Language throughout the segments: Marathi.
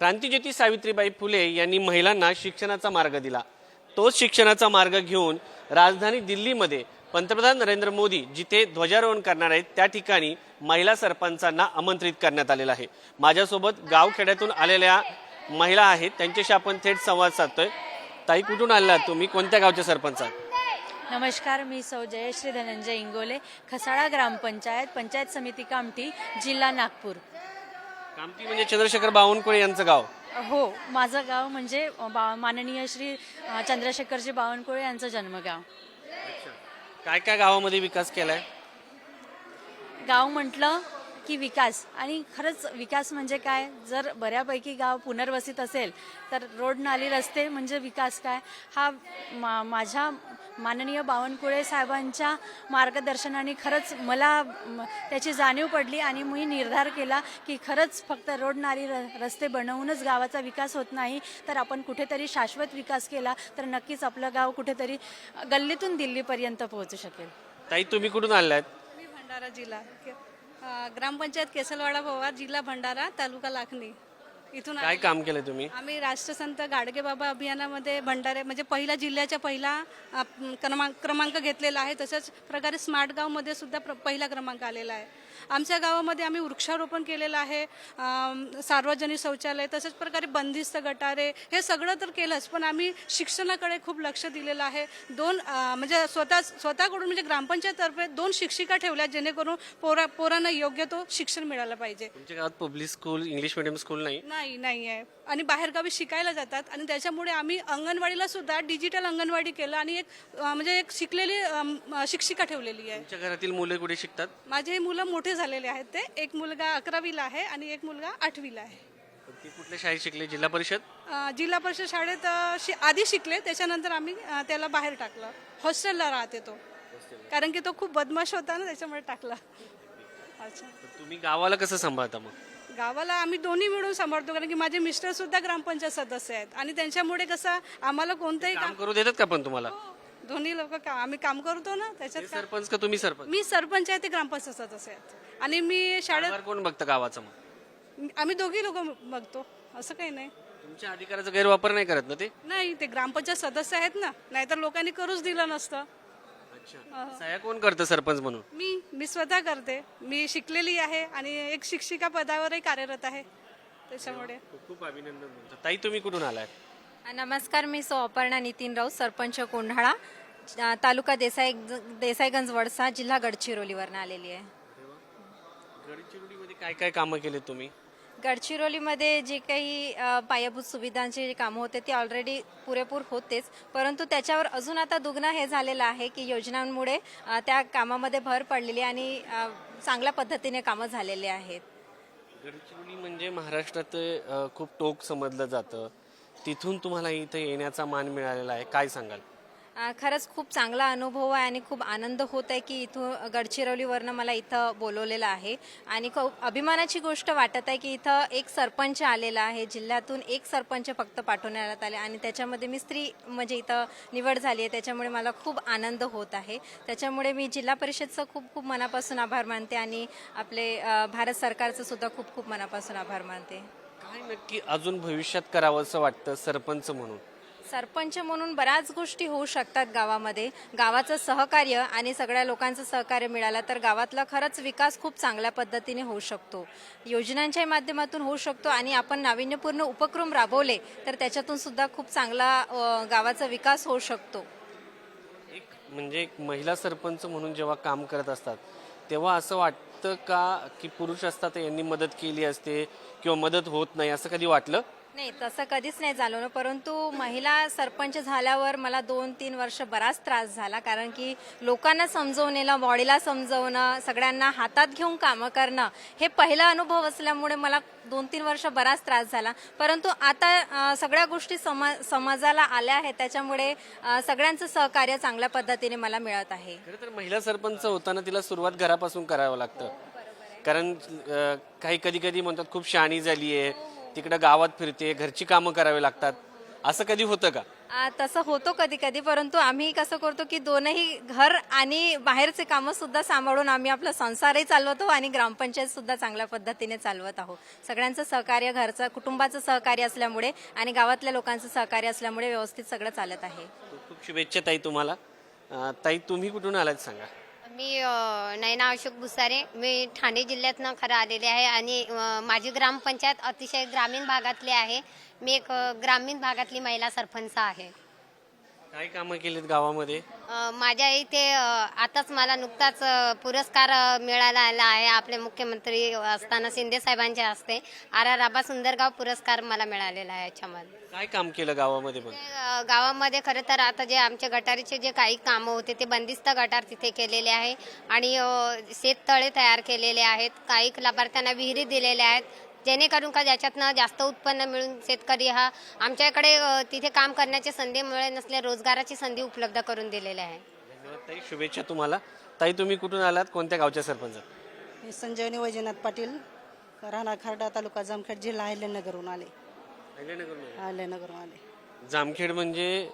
क्रांतिज्योती सावित्रीबाई फुले यांनी महिलांना शिक्षणाचा मार्ग दिला। तोच शिक्षणाचा मार्ग घेऊन राजधानी दिल्लीमध्ये पंतप्रधान नरेंद्र मोदी जिथे ध्वजारोहण करणार आहेत त्या ठिकाणी महिला सरपंचांना आमंत्रित करण्यात आलेलं आहे। माझ्यासोबत गावखेड्यातून आलेल्या महिला आहेत, त्यांच्याशी आपण थेट संवाद साधतोय। ताई, कुठून आलात तुम्ही? कोणत्या गावचे सरपंच आहात? नमस्कार, मी सौ जयश्री धनंजय इंगोले, खसाळा ग्रामपंचायत, पंचायत समिती कामठी, जिल्हा नागपूर। कामठी म्हणजे चंद्रशेखर बावनकुळे यांचं गाव? हो, माझं गाव म्हणजे माननीय श्री चंद्रशेखरजी बावनकुळे यांचं जन्मगाव। काय काय गावामध्ये विकास केलाय? गाव म्हटलं की विकास, आणि खरंच विकास म्हणजे काय, जर बऱ्यापैकी गाव पुनर्वसित असेल तर रोड नाली रस्ते म्हणजे विकास काय, हा माझ्या माननीय बावनकुळे साहेबांच्या मार्गदर्शनाने खरंच मला त्याची जाणीव पडली आणि मी निर्धार केला की खरंच फक्त रोड नाली रस्ते बनवूनच गावाचा विकास होत नाही, तर आपण कुठेतरी शाश्वत विकास केला तर नक्कीच आपलं गाव कुठेतरी गल्लीतून दिल्लीपर्यंत पोहोचू शकेल। ताई, तुम्ही कुठून आलात? मी भंडारा जिल्हा, ग्रामपंचायत केसलवाडा भोवार, जिल्हा भंडारा, तालुका लाखनी, इथून काय काम केलं तुम्ही? आम्ही राष्ट्रसंत गाडगे बाबा अभियानामध्ये भंडारे म्हणजे पहिला जिल्ह्याच्या पहिला क्रमांक घेतलेला आहे। तसंच प्रकारे स्मार्ट गावमध्ये सुद्धा पहिला क्रमांक आलेला आहे। आमच्या गावामध्ये आम्ही वृक्षारोपण केलेलं आहे, सार्वजनिक शौचालय, तसंच प्रकारे बंदिस्त गटारे, हे सगळं तर केलंच, पण आम्ही शिक्षणाकडे खूप लक्ष दिलेलं आहे। म्हणजे स्वतःकडून म्हणजे ग्रामपंचायततर्फे 2 शिक्षिका ठेवल्या, जेणेकरून पोरांना योग्य तो शिक्षण मिळालं पाहिजे। तुमच्या गावात public school, English medium school नाही? नाही आहे, आणि बाहेरगावी शिकायला जातात, आणि त्याच्यामुळे आम्ही अंगणवाडीला सुद्धा डिजिटल अंगणवाडी केलं आणि एक शिकलेली शिक्षिका ठेवलेली आहे। तुमच्या घरातील मुले कुठे शिकतात? माझे मुलं मोठे झालेले आहेत, ते एक मुलगा 11वीला आहे आणि एक मुलगा 8वीला आहे। ती कुठल्या शाळेत शिकले? जिल्हा परिषद? जिल्हा परिषद शाळेत आधी शिकले, त्याच्यानंतर आम्ही त्याला बाहेर टाकलं, हॉस्टेलला राहते तो, कारण की तो खूप बदमाश होता ना, त्याच्यामुळे टाकला। अच्छा, तुम्ही गावाला कसं सांभाळता मग? गावाला आम्ही दोन्ही मिळून सांभाळतो, कारण की माझे मिस्टर सुद्धा ग्रामपंचायत सदस्य आहेत, आणि त्यांच्यामुळे कसं आम्हाला कोणतंही काम करू देतात का पण तुम्हाला? दोन्ही लोक आम्ही काम करतो ना, त्याच्यात सरपंच का तुम्ही सरपंच? मी सरपंच आहे, ते ग्रामपंचायत सदस्य आहेत, आणि मी शाळेत कोण बघतं गावाचं मग? आम्ही दोघी लोक बघतो, असं काही नाही। तुमच्या अधिकाराचा गैरवापर नाही करत ना ते? नाही, ते ग्रामपंचायत सदस्य आहेत ना, नाहीतर लोकांनी करूच दिलं नसतं। सह्या कोण करतं सरपंच म्हणून? मी स्वतः करते, मी शिकलेली आहे आणि एक शिक्षिका पदावरही कार्यरत आहे, त्याच्यामुळे खूप अभिनंदन म्हणतो। ताई, तुम्ही कुठून आलाय? नमस्कार, मी सौ अपर्णा नितीन राऊत, सरपंच कोंढाळा, तालुका देसाईगंज वडसा, जिल्हा गडचिरोलीवरून आलेली आहे। गडचिरोलीमध्ये काय काय कामं केले तुम्ही? गडचिरोलीमध्ये जे काही पायाभूत सुविधांचे जे कामं होते ते ऑलरेडी पुरेपूर होतेच, परंतु त्याच्यावर अजून आता दुगणं हे झालेलं आहे की योजनांमुळे त्या कामामध्ये भर पडलेली आणि चांगल्या पद्धतीने कामं झालेले आहेत। गडचिरोली म्हणजे महाराष्ट्रात खूप टोक समजलं जातं, तिथून तुम्हाला इथे येण्याचा मान मिळालेला आहे, काय सांगाल? खरंच खूप चांगला अनुभव आहे आणि खूप आनंद होत आहे की इथून गडचिरोलीवरनं मला इथं बोलवलेलं आहे, आणि खूप अभिमानाची गोष्ट वाटत आहे की इथं एक सरपंच आलेला आहे, जिल्ह्यातून एक सरपंच फक्त पाठवण्यात आले, आणि त्याच्यामध्ये मी स्त्री म्हणजे इथं निवड झाली आहे, त्याच्यामुळे मला खूप आनंद होत आहे। त्याच्यामुळे मी जिल्हा परिषदचं खूप खूप मनापासून आभार मानते, आणि आपले भारत सरकारचं सुद्धा खूप खूप मनापासून आभार मानते। काय नक्की अजून भविष्यात करावं असं वाटतं सरपंच म्हणून? सरपंच म्हणून बऱ्याच गोष्टी होऊ शकतात गावामध्ये, गावाचं सहकार्य आणि सगळ्या लोकांचं सहकार्य मिळालं तर गावातला खरंच विकास खूप चांगल्या पद्धतीने होऊ शकतो, योजनांच्या माध्यमातून होऊ शकतो, आणि आपण नाविन्यपूर्ण उपक्रम राबवले तर त्याच्यातून सुद्धा खूप चांगला गावाचा विकास होऊ शकतो। एक महिला सरपंच म्हणून जेव्हा काम करत असतात तेव्हा असं वाटतं का की पुरुष असतात यांनी मदत केली असते किंवा मदत होत नाही, असं कधी वाटलं? नाही, तसं कधीच नाही झालं ना, परंतु महिला सरपंच झाल्यावर मला 2-3 वर्ष बराच त्रास झाला, कारण की लोकांना समजवणं, बॉडीला समजवणं, सगळ्यांना हातात घेऊन कामं करणं हे पहिला अनुभव असल्यामुळे मला 2-3 वर्ष बराच त्रास झाला, परंतु आता सगळ्या गोष्टी समाजाला आल्या आहेत, त्याच्यामुळे सगळ्यांचं सहकार्य चांगल्या पद्धतीने मला मिळत आहे। खरं तर महिला सरपंच होताना तिला सुरुवात घरापासून करावं लागतं, कारण काही कधी म्हणतात खूप शहाणी झाली आहे, तिकडे गावात फिरते, घरची कामं करावी लागतात, असं कधी होतं का? तसं होतो कधी कधी, परंतु आम्ही कसं करतो की दोनही घर आणि बाहेरचे कामं सुद्धा सांभाळून आम्ही आपला संसारही चालवतो आणि ग्रामपंचायत सुद्धा चांगल्या पद्धतीने चालवत आहोत. सगळ्यांचं सहकार्य, घरचं कुटुंबाचं सहकार्य असल्यामुळे आणि गावातल्या लोकांचं सहकार्य असल्यामुळे व्यवस्थित सगळं चालत आहे. खूप खूप शुभेच्छा ताई तुम्हाला. ताई तुम्ही कुठून आलात सांगा. मी नयना अशोक भुसारे, मी ठाणे जिल्ह्यातनं खरं आलेले आहे आणि माझी ग्रामपंचायत अतिशय ग्रामीण भागातली आहे. मी एक ग्रामीण भागातली महिला सरपंच आहे. काय कामं केलीत गावामध्ये? माझ्या इथे आताच मला नुकताच पुरस्कार मिळाला आला आहे. आपले मुख्यमंत्री असताना शिंदे साहेबांच्या हस्ते आर राबा सुंदरगाव पुरस्कार मला मिळालेला आहे. याच्यामध्ये काय काम केलं गावामध्ये पण? गावामध्ये खरं तर आता जे आमच्या गटारीचे जे काही कामं होते ते बंदिस्त गटार तिथे केलेले आहे आणि शेततळे तयार केलेले आहेत. काही लाभार्थ्यांना विहिरी दिलेल्या आहेत, जेणेकरून का ज्याच्यातनं जास्त उत्पन्न मिळून शेतकरी हा आमच्याकडे तिथे काम करण्याची संधी मिळे नसल्या रोजगाराची संधी उपलब्ध करून दिलेल्या आहे. धन्यवाद ताई, शुभेच्छा तुम्हाला. ताई तुम्ही कुठून आलात, कोणत्या गावच्या सरपंच? मी संजीवनी वैजनाथ पाटील, राहणार खर्डा, तालुका जामखेड, जिल्हा अहिल्यानगरहून आले. अहिल्यानगरहून आले. जामखेड म्हणजे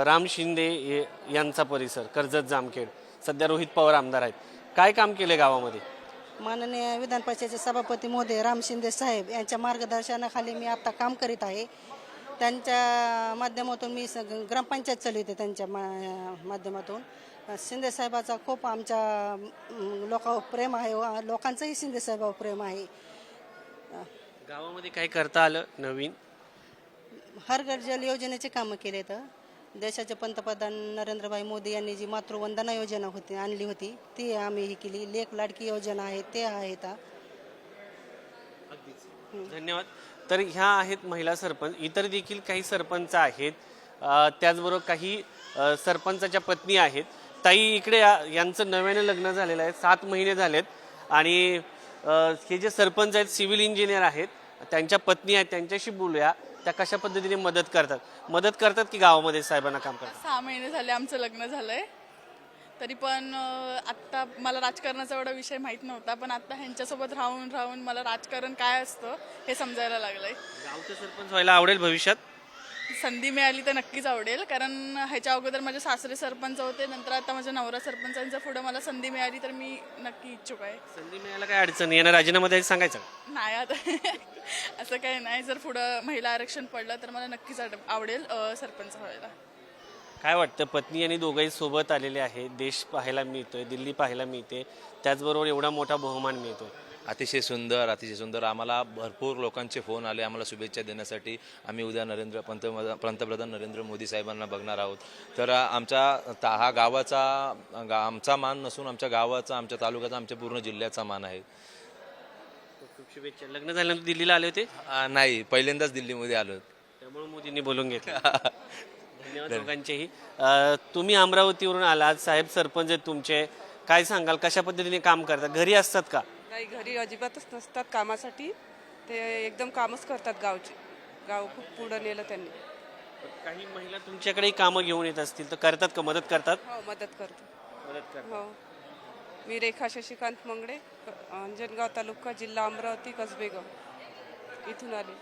राम शिंदे यांचा परिसर, कर्जत जामखेड. सध्या रोहित पवार आमदार आहेत. काय काम केले गावामध्ये? माननीय विधान परिषदेचे सभापती महोदय राम शिंदे साहेब यांच्या मार्गदर्शनाखाली मी आता काम करीत आहे. त्यांच्या माध्यमातून मी ग्रामपंचायत चालवते. त्यांच्या माध्यमातून शिंदे साहेबाचा खूप आमच्या लोकांवर प्रेम आहे, लोकांचंही शिंदे साहेबावर प्रेम आहे. गावामध्ये काय करता आलं नवीन? हर घर जल योजनेचे कामं केले. तर देशाचे पंतप्रधान नरेंद्रभाई मोदी यांनी जी मातृवंदना योजना आणली होती ती आम्ही ही केली. लेक लाडकी योजना आहे ते आहेत. धन्यवाद. तर ह्या आहेत महिला सरपंच. इतर देखील काही सरपंच आहेत, त्याचबरोबर काही सरपंचाच्या पत्नी आहेत. ताई इकडे यांचं नव्याने लग्न झालेलं आहे, 7 महिने झालेत आणि हे जे सरपंच आहेत सिव्हिल इंजिनियर आहेत, त्यांच्या पत्नी आहेत, त्यांच्याशी बोलूया. त्या कशा पद्धतीने मदत करतात की गावामध्ये साहेबांना काम करतात? 6 महिने झाले आमचं लग्न झालंय, तरी पण आत्ता मला राजकारणाचा एवढा विषय माहीत नव्हता, पण आता ह्यांच्यासोबत राहून राहून मला राजकारण काय असतं हे समजायला लागलंय. गावचं सरपंच व्हायला आवडेल भविष्यात? संधी मिळाली तर नक्कीच आवडेल, कारण ह्याच्या अगोदर माझे सासरे सरपंच होते, नंतर आता माझ्या नवरा सरपंचांच्या पुढे मला संधी मिळाली तर मी नक्की इच्छुक आहे. संधी मिळायला काय अडचण? यांना राजीनामा द्यायचं सांगायचं? नाही आता असं काही नाही. जर पुढं महिला आरक्षण पडलं तर मला नक्कीच आवडेल सरपंच व्हायला. काय वाटतं, पत्नी आणि दोघंही सोबत आलेले आहेत, देश पाहायला मिळतोय, दिल्ली पाहायला मिळते, त्याचबरोबर एवढा मोठा बहुमान मिळतो? अतिशय सुंदर, अतिशय सुंदर. आम्हाला भरपूर लोकांचे फोन आले आम्हाला शुभेच्छा देण्यासाठी. आम्ही उद्या पंतप्रधान नरेंद्र मोदी साहेबांना बघणार आहोत. तर हा गावाचा आमचा मान नसून आमच्या गावाचा, आमच्या तालुक्याचा, आमच्या पूर्ण जिल्ह्याचा मान आहे. खूप शुभेच्छा. लग्न झाल्यानंतर दिल्लीला आले होते? नाही, पहिल्यांदाच दिल्लीमध्ये आलो. त्यामुळे मोदींनी बोलून घेतलं. धन्यवाद दोघांचेही. तुम्ही अमरावतीवरून आलात, साहेब सरपंच आहेत तुमचे. काय सांगाल, कशा पद्धतीने काम करतात? घरी असतात का? काही घरी अजिबातच नसतात कामासाठी. ते एकदम कामच करतात गावचे. गाव खूप पुढं नेलं त्यांनी. काही महिला तुमच्याकडे कामं घेऊन येत असतील तर करतात का, मदत करतात? हो, मदत करतो. हो, मी रेखा शशिकांत मंगडे, अंजनगाव तालुका, जिल्हा अमरावती, कसबेगाव इथून आले.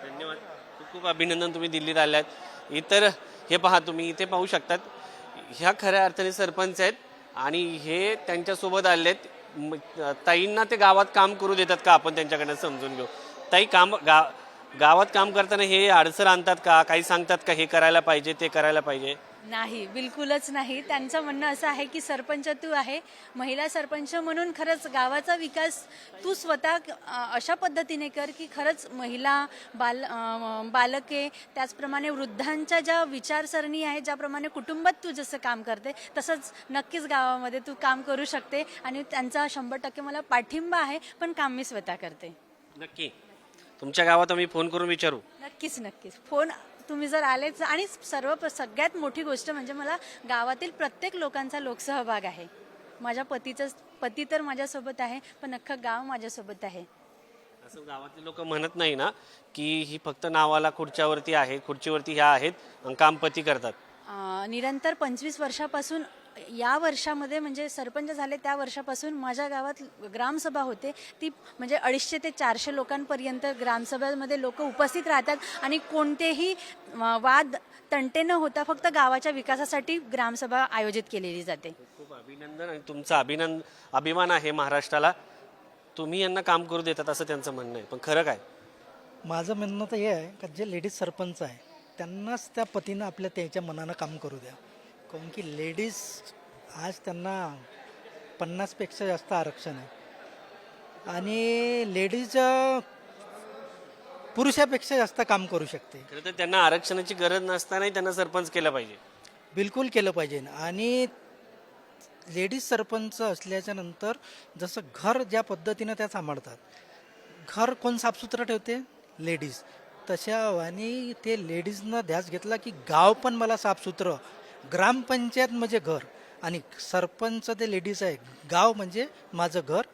धन्यवाद. खूप खूप अभिनंदन, तुम्ही दिल्लीत आल्यात. इतर हे पहा, तुम्ही इथे पाहू शकतात, ह्या खऱ्या अर्थाने सरपंच आहेत आणि हे त्यांच्यासोबत आलेत. ताईंना ते गावात काम करू देतात का, आपण त्यांच्याकडनं समजून घेऊ. ताई, गावात काम करताना हे अडचण आणतात का, काही सांगतात का हे करायला पाहिजे ते करायला पाहिजे? नाही, बिलकुलच नाही. त्यांचं म्हणणं असं आहे की सरपंच तू आहे, महिला सरपंच म्हणून खरंच गावाचा विकास तू स्वतः अशा पद्धतीने कर की खरंच महिला, बालके, त्याचप्रमाणे वृद्धांच्या ज्या विचारसरणी आहे, ज्याप्रमाणे कुटुंबात तू जसं काम करते तसंच नक्कीच गावामध्ये तू काम करू शकते आणि त्यांचा 100% मला पाठिंबा आहे, पण काम मी स्वतः करते. नक्की तुमच्या गावात आम्ही फोन करून विचारू? नक्कीच फोन तुम्ही जर आलेच. आणि सगळ्यात मोठी गोष्ट म्हणजे मला गावातील प्रत्येक लोकांचा लोकसहभाग आहे. माझ्या पती तर माझ्यासोबत आहे, पण अख्खं गाव माझ्यासोबत आहे. असं गावातले लोक म्हणत नाही ना की ही फक्त नावाला खुर्चीवरती ह्या आहेत आणि काम पती करतात? निरंतर 25 वर्षापासून या वर्षामध्ये म्हणजे सरपंच झाले त्या वर्षापासून माझ्या गावात ग्रामसभा होते, ती म्हणजे 250 ते 400 लोकांपर्यंत ग्रामसभेमध्ये लोक उपस्थित राहतात आणि कोणतेही वाद तंटे न होता फक्त गावाच्या विकासासाठी ग्रामसभा आयोजित केलेली जाते. खूप अभिनंदन आणि तुमचा अभिमान आहे महाराष्ट्राला. तुम्ही यांना काम करू देतात असं त्यांचं म्हणणं आहे, पण खरं काय? माझं म्हणणं तर हे आहे का जे लेडीज सरपंच आहे त्यांनाच त्या पतीनं आपल्या त्याच्या मनानं काम करू द्या. कारण की लेडीज आज त्यांना 50पेक्षा जास्त आरक्षण आहे आणि लेडीज पुरुषापेक्षा जास्त काम करू शकते. खरं तर त्यांना आरक्षणाची गरज नसतानाही त्यांना सरपंच केलं पाहिजे. बिलकुल केलं पाहिजे. आणि लेडीज सरपंच असल्याच्या नंतर जसं घर ज्या पद्धतीनं त्या सांभाळतात, घर कोण साफसुथरं ठेवते? लेडीज. तशा आणि ते लेडीजनं ध्यास घेतला की गाव पण मला साफसुथरं, ग्रामपंचायत म्हणजे घर आणि सरपंच ते लेडीज आहे, गाव म्हणजे माझं घर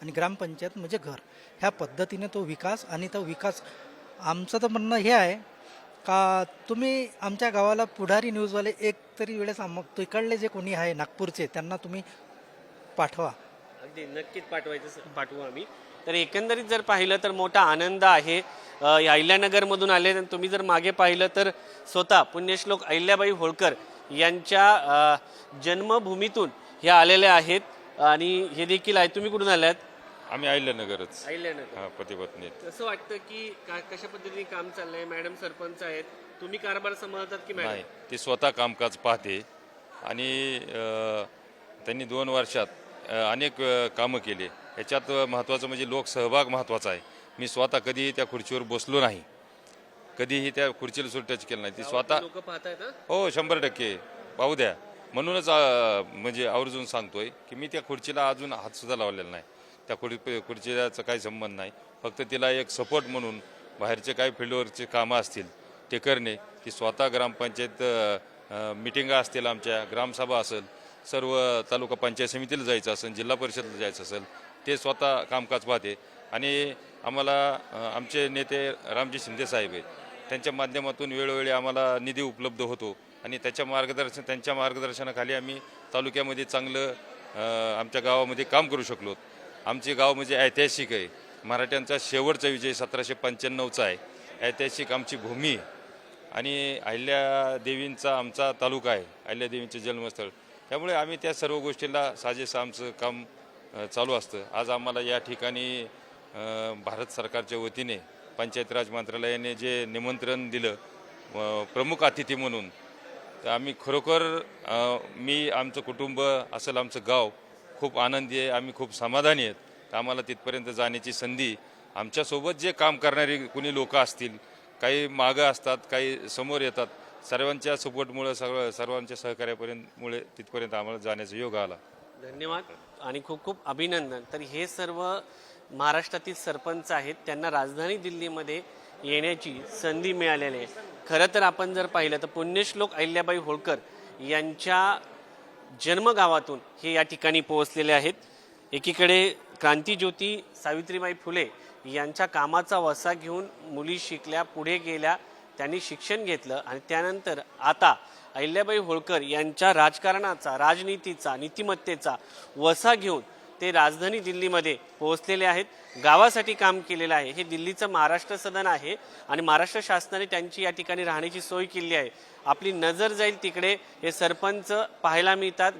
आणि ग्रामपंचायत म्हणजे घर. ह्या पद्धतीने तो विकास आणि तो विकास आमचं तर म्हणणं हे आहे का तुम्ही आमच्या गावाला पुढारी न्यूजवाले एक तरी वेळेस तिकडले जे कोणी आहे नागपूरचे त्यांना तुम्ही पाठवा. अगदी नक्कीच पाठवू आम्ही. तर एकंदरीत जर पाहिलं तर मोठा आनंद आहे. अहिल्यानगरमधून आले, तुम्ही जर मागे पाहिलं तर स्वतः पुण्यश्लोक अहिल्याबाई होळकर यांच्या जन्मभूमीतून हे आलेले आहेत आणि हे देखील आहे. तुम्ही कुठून आल्यात? आम्ही अहिल्यानगरच. अहिल्यानगर. हा, पती पत्नी. कसं वाटतं की कशा पद्धतीने काम चाललंय? मॅडम सरपंच आहेत, तुम्ही कारभार सांभाळतात की मॅडम? नाही, ती स्वतः कामकाज पाहते आणि त्यांनी 2 वर्षात अनेक कामं केली. ह्याच्यात महत्त्वाचं म्हणजे लोकसहभाग महत्त्वाचा आहे. मी स्वतः कधीही त्या खुर्चीवर बसलो नाही, कधीही त्या खुर्चीला टच केलं नाही. ती स्वतः लोक पाहतायत ना? हो 100% पाहू द्या. म्हणूनच म्हणजे आवर्जून सांगतोय की मी त्या खुर्चीला अजून हातसुद्धा लावलेला नाही. त्या खुर्चीचा काही संबंध नाही. फक्त तिला एक सपोर्ट म्हणून बाहेरचे काही फील्डवरचे कामं असतील ते करणे. ती स्वतः ग्रामपंचायत मिटिंगा असतील, आमच्या ग्रामसभा असेल, सर्व तालुका पंचायत समितीला जायचं असेल, जिल्हा परिषदला जायचं असेल, ते स्वतः कामकाज पाहते. आणि आम्हाला आमचे नेते रामजी शिंदे साहेब आहेत, त्यांच्या माध्यमातून वेळोवेळी आम्हाला निधी उपलब्ध होतो आणि त्यांच्या मार्गदर्शनाखाली आम्ही तालुक्यामध्ये चांगलं आमच्या गावामध्ये काम करू शकलो. आमचे गाव म्हणजे ऐतिहासिक आहे. मराठ्यांचा शेवटचा विजय 1795चा आहे. ऐतिहासिक आमची भूमी आणि अहिल्यादेवींचा आमचा तालुका आहे, अहिल्यादेवींचे जन्मस्थळ. त्यामुळे आम्ही त्या सर्व गोष्टीला साजेसं आमचं काम चालू असतं. आज आम्हाला या ठिकाणी भारत सरकारच्या वतीने पंचायत राज मंत्रालयाने जे निमंत्रण दिलं प्रमुख अतिथी म्हणून, तर आम्ही खरोखर आमचं कुटुंब असेल, आमचं गाव खूप आनंदी आहे, आम्ही खूप समाधानी आहेत. तर आम्हाला तिथपर्यंत जाण्याची संधी, आमच्यासोबत जे काम करणारी कुणी लोक असतील, काही मागं असतात, काही समोर येतात, सर्वांच्या सपोर्टमुळे सर्वांच्या सहकार्यामुळे तिथपर्यंत आम्हाला जाण्याचा योग आला. धन्यवाद आणि खूप खूप अभिनंदन. तर हे सर्व महाराष्ट्रातील सरपंच आहेत, त्यांना राजधानी दिल्लीमध्ये येण्याची संधी मिळालेली आहे. खरं तर आपण जर पाहिलं तर पुण्यश्लोक अहिल्याबाई होळकर यांच्या जन्मगावातून हे या ठिकाणी पोहोचलेले आहेत. एकीकडे क्रांतिज्योती सावित्रीबाई फुले यांच्या कामाचा वसा घेऊन मुली शिकल्या, पुढे गेल्या, त्यांनी शिक्षण घेतलं आणि त्यानंतर आता अहिल्याबाई होळकर यांच्या राजकारणाचा, राजनीतीचा, नीतिमत्तेचा वसा घेऊन ते राजधानी दिल्लीमध्ये पोहोचलेले आहेत. गावासाठी काम केलेलं आहे. हे दिल्लीचं महाराष्ट्र सदन आहे आणि महाराष्ट्र शासनाने त्यांची या ठिकाणी राहण्याची सोय केली आहे. आपली नजर जाईल तिकडे हे सरपंच पाहायला मिळतात.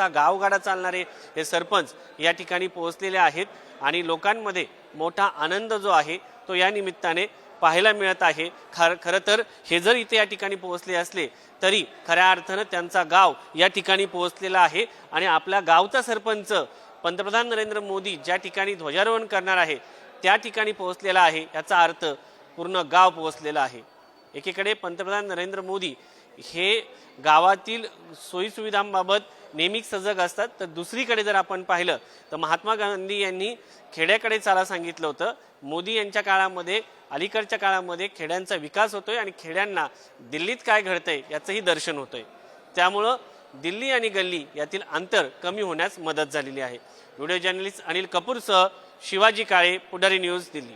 गावगाडा चालणारे हे सरपंच या ठिकाणी पोहोचलेले आहेत आणि लोकांमध्ये मोठा आनंद जो आहे तो या निमित्ताने पाहायला मिळत आहे. खरं तर हे जर इथे या ठिकाणी पोहोचले असले तरी खऱ्या अर्थानं त्यांचा गाव या ठिकाणी पोहोचलेला आहे आणि आपल्या गावचा सरपंच पंतप्रधान नरेंद्र मोदी ज्या ठिकाणी ध्वजारोहण करणार आहे त्या ठिकाणी पोहोचलेला आहे. याचा अर्थ पूर्ण गाव पोहोचलेला आहे. एकीकडे पंतप्रधान नरेंद्र मोदी हे गावातील सोयीसुविधांबाबत नेहमीच सजग असतात, तर दुसरीकडे जर आपण पाहिलं तर महात्मा गांधी यांनी खेड्याकडे चाला सांगितलं होतं. मोदी यांच्या काळामध्ये, अलीकडच्या काळामध्ये खेड्यांचा विकास होतोय आणि खेड्यांना दिल्लीत काय घडतंय याचंही दर्शन होतंय. त्यामुळं दिल्ली आणि गल्ली यातील अंतर कमी होण्यास मदत झालेली आहे. व्हिडिओ जर्नलिस्ट अनिल कपूरसह शिवाजी काळे, पुढारी न्यूज, दिल्ली.